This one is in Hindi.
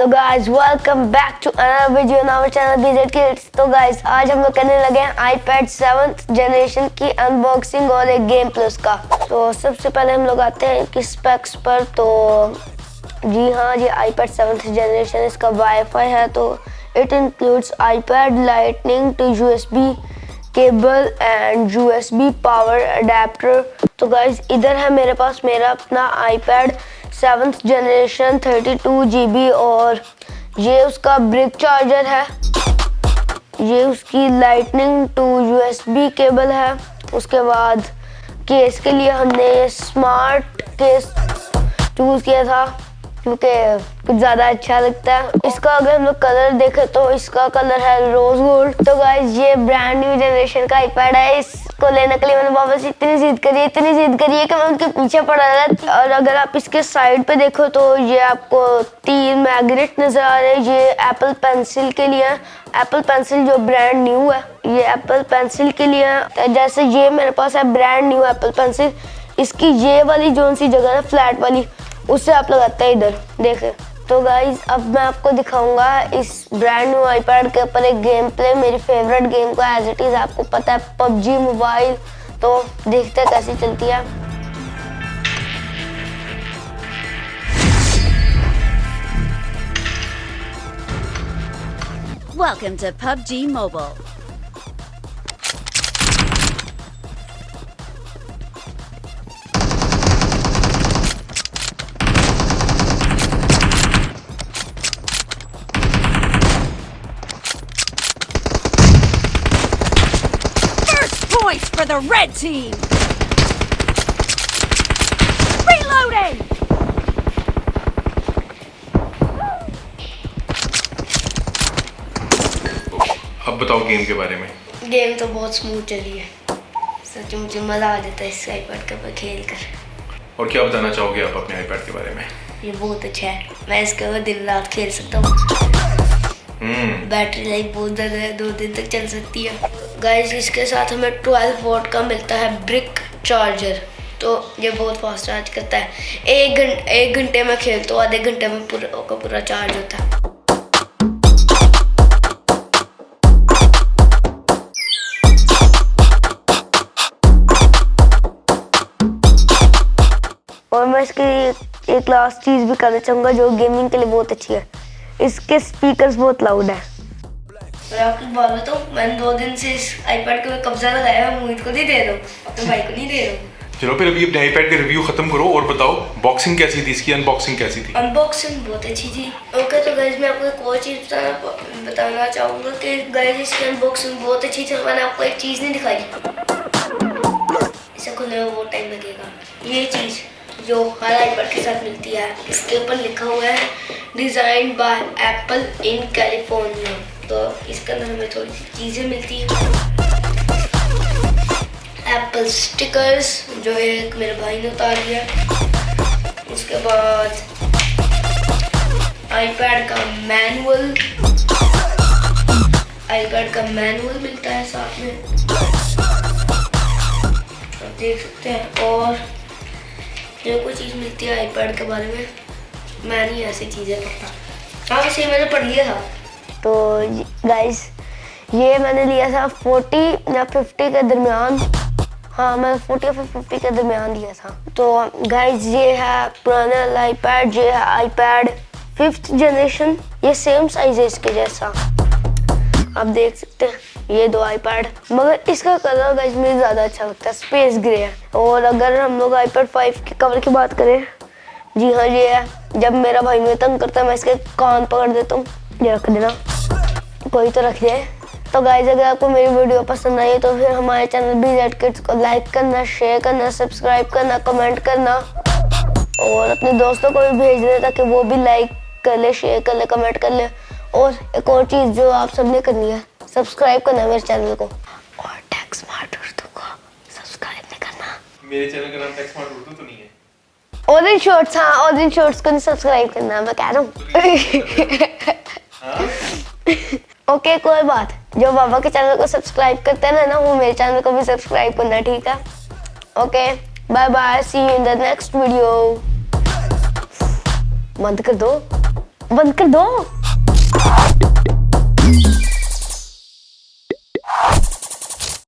Hello guys, welcome back to another video on our channel BZ Kids। तो गाइस आज हम लोग करने लगे हैं iPad 7th जनरेशन की अनबॉक्सिंग और एक गेम प्लस का। तो सबसे पहले हम लोग आते हैं कि स्पेक्स पर। तो जी हाँ, ये iPad 7th जनरेशन, इसका वाईफाई है। तो it includes iPad lightning to USB cable and USB power adapter. तो गाइस इधर है मेरे पास मेरा अपना iPad 7th जनरेशन 32 GB और ये उसका ब्रिक चार्जर है। ये उसकी लाइटनिंग टू USB केबल है। उसके बाद केस के लिए हमने ये स्मार्ट केस चूज किया था क्योंकि कुछ ज़्यादा अच्छा लगता है। इसका अगर हम लोग कलर देखें तो इसका कलर है रोज गोल्ड। तो गाइस ये ब्रांड न्यू जनरेशन का iPad है। इसको लेने के लिए मैंने पापा से इतनी जिद करी है कि मैं उनके पीछे पड़ा रहा। और अगर आप इसके साइड पे देखो तो ये आपको 3 मैग्नेट नज़र आ रहे हैं। ये एप्पल पेंसिल के लिए है। एप्पल पेंसिल जो ब्रांड न्यू है, ये एप्पल पेंसिल के लिए है। जैसे ये मेरे पास है ब्रांड न्यू एप्पल पेंसिल, इसकी ये वाली जोन सी जगह है फ्लैट वाली, उससे आप लगाते हैं इधर देखें। तो गाइज अब मैं आपको दिखाऊंगा इस ब्रांड न्यू iPad के ऊपर एक गेम प्ले, मेरी फेवरेट गेम को एज इट इज। आपको पता है PUBG मोबाइल, तो देखते हैं कैसी चलती है। Welcome to PUBG Mobile. Points for the red team! Reloading! अब बताओ गेम के बारे में। गेम तो बहुत स्मूथ चली है, सच में मुझे मज़ा आ जाता है इस iPad के ऊपर खेल कर। और क्या बताना चाहोगे आप अपने iPad के बारे में? ये बहुत अच्छा है, मैं इसके ऊपर दिन रात खेल सकता हूँ। बैटरी लाइफ बहुत ज़्यादा है, 2 दिन तक चल सकती है। गाइस इसके साथ हमें 12 वॉट का मिलता है ब्रिक चार्जर। तो ये बहुत फास्ट चार्ज करता है। 1 घंटे में खेल तो आधे घंटे में पूरा चार्ज होता है। और मैं इसकी एक लास्ट चीज़ भी करना चाहूँगा जो गेमिंग के लिए बहुत अच्छी है, इसके स्पीकर्स बहुत लाउड है। और आपकी बात बताऊँ, मैंने 2 दिन से इस iPad के कब्जा लगाया है। मोहित को नहीं दे रहा हूँ, अपने भाई को नहीं दे रहा हूँ। चलो फिर अभी अपने iPad का रिव्यू खत्म करो और बताओ बॉक्सिंग कैसी थी, इसकी अनबॉक्सिंग कैसी थी? अनबॉक्सिंग बहुत अच्छी थी। ओके तो गाइस मैं आपको एक और चीज़ बताना चाहूँगा कि गाइस इसकी अनबॉक्सिंग बहुत अच्छी थी। मैंने आपको एक चीज़ नहीं दिखाई, इसे खुलने में बहुत टाइम लगेगा। ये चीज़ जो हर iPad के साथ मिलती है, इसके ऊपर लिखा हुआ है design by apple in California. तो इसके अंदर हमें थोड़ी सी चीज़ें मिलती हैं। एप्पल स्टिकर्स जो एक मेरे भाई ने उतार दिया। उसके बाद iPad का मैनुअल मिलता है साथ में, आप देख सकते हैं। और ये कोई चीज़ मिलती है iPad के बारे में, मैं नहीं ऐसी चीज़ें पढ़ता। हाँ वैसे मैंने पढ़ लिया था। तो गाइस ये मैंने लिया था 40 या 50 के दरमियान। हाँ मैं 40 या 50 के दरमियान लिया था। तो गाइस ये है पुराना iPad, ये है iPad 5th जनरेशन। ये सेम साइज है इसके जैसा, आप देख सकते हैं ये 2 iPad, मगर इसका कलर गाइस मुझे ज़्यादा अच्छा लगता है, स्पेस ग्रे है। और अगर हम लोग iPad 5 के कवर की बात करें, जी हाँ ये है। जब मेरा भाई मुझे तंग करता है मैं इसके कान पकड़ देता हूँ। ये रख देना, कोई तो रख दे। तो गाइस अगर आपको मेरी वीडियो पसंद आई तो फिर हमारे चैनल BZ Kids को लाइक करना, शेयर करना, सब्सक्राइब करना, कमेंट करना और अपने दोस्तों को भी भेज देना ताकि वो भी लाइक कर ले, शेयर कर ले, कमेंट कर ले। और एक और चीज़ जो आप सबने करनी है, सब्सक्राइब करना है मेरे चैनल को। और टेक स्मार्ट उर्दू को सब्सक्राइब नहीं करना। मेरे चैनल का नाम टेक स्मार्ट उर्दू तो नहीं है। ऑरेंज शॉर्ट्स, हाँ ऑरेंज शॉर्ट्स को नहीं सब्सक्राइब करना, मैं कह रहा हूँ। ओके कोई बात, जो बाबा के चैनल को सब्सक्राइब करते हैं ना, वो मेरे चैनल को भी सब्सक्राइब करना, ठीक है? Okay bye bye, see you in the next video. बंद कर दो। बंद कर दो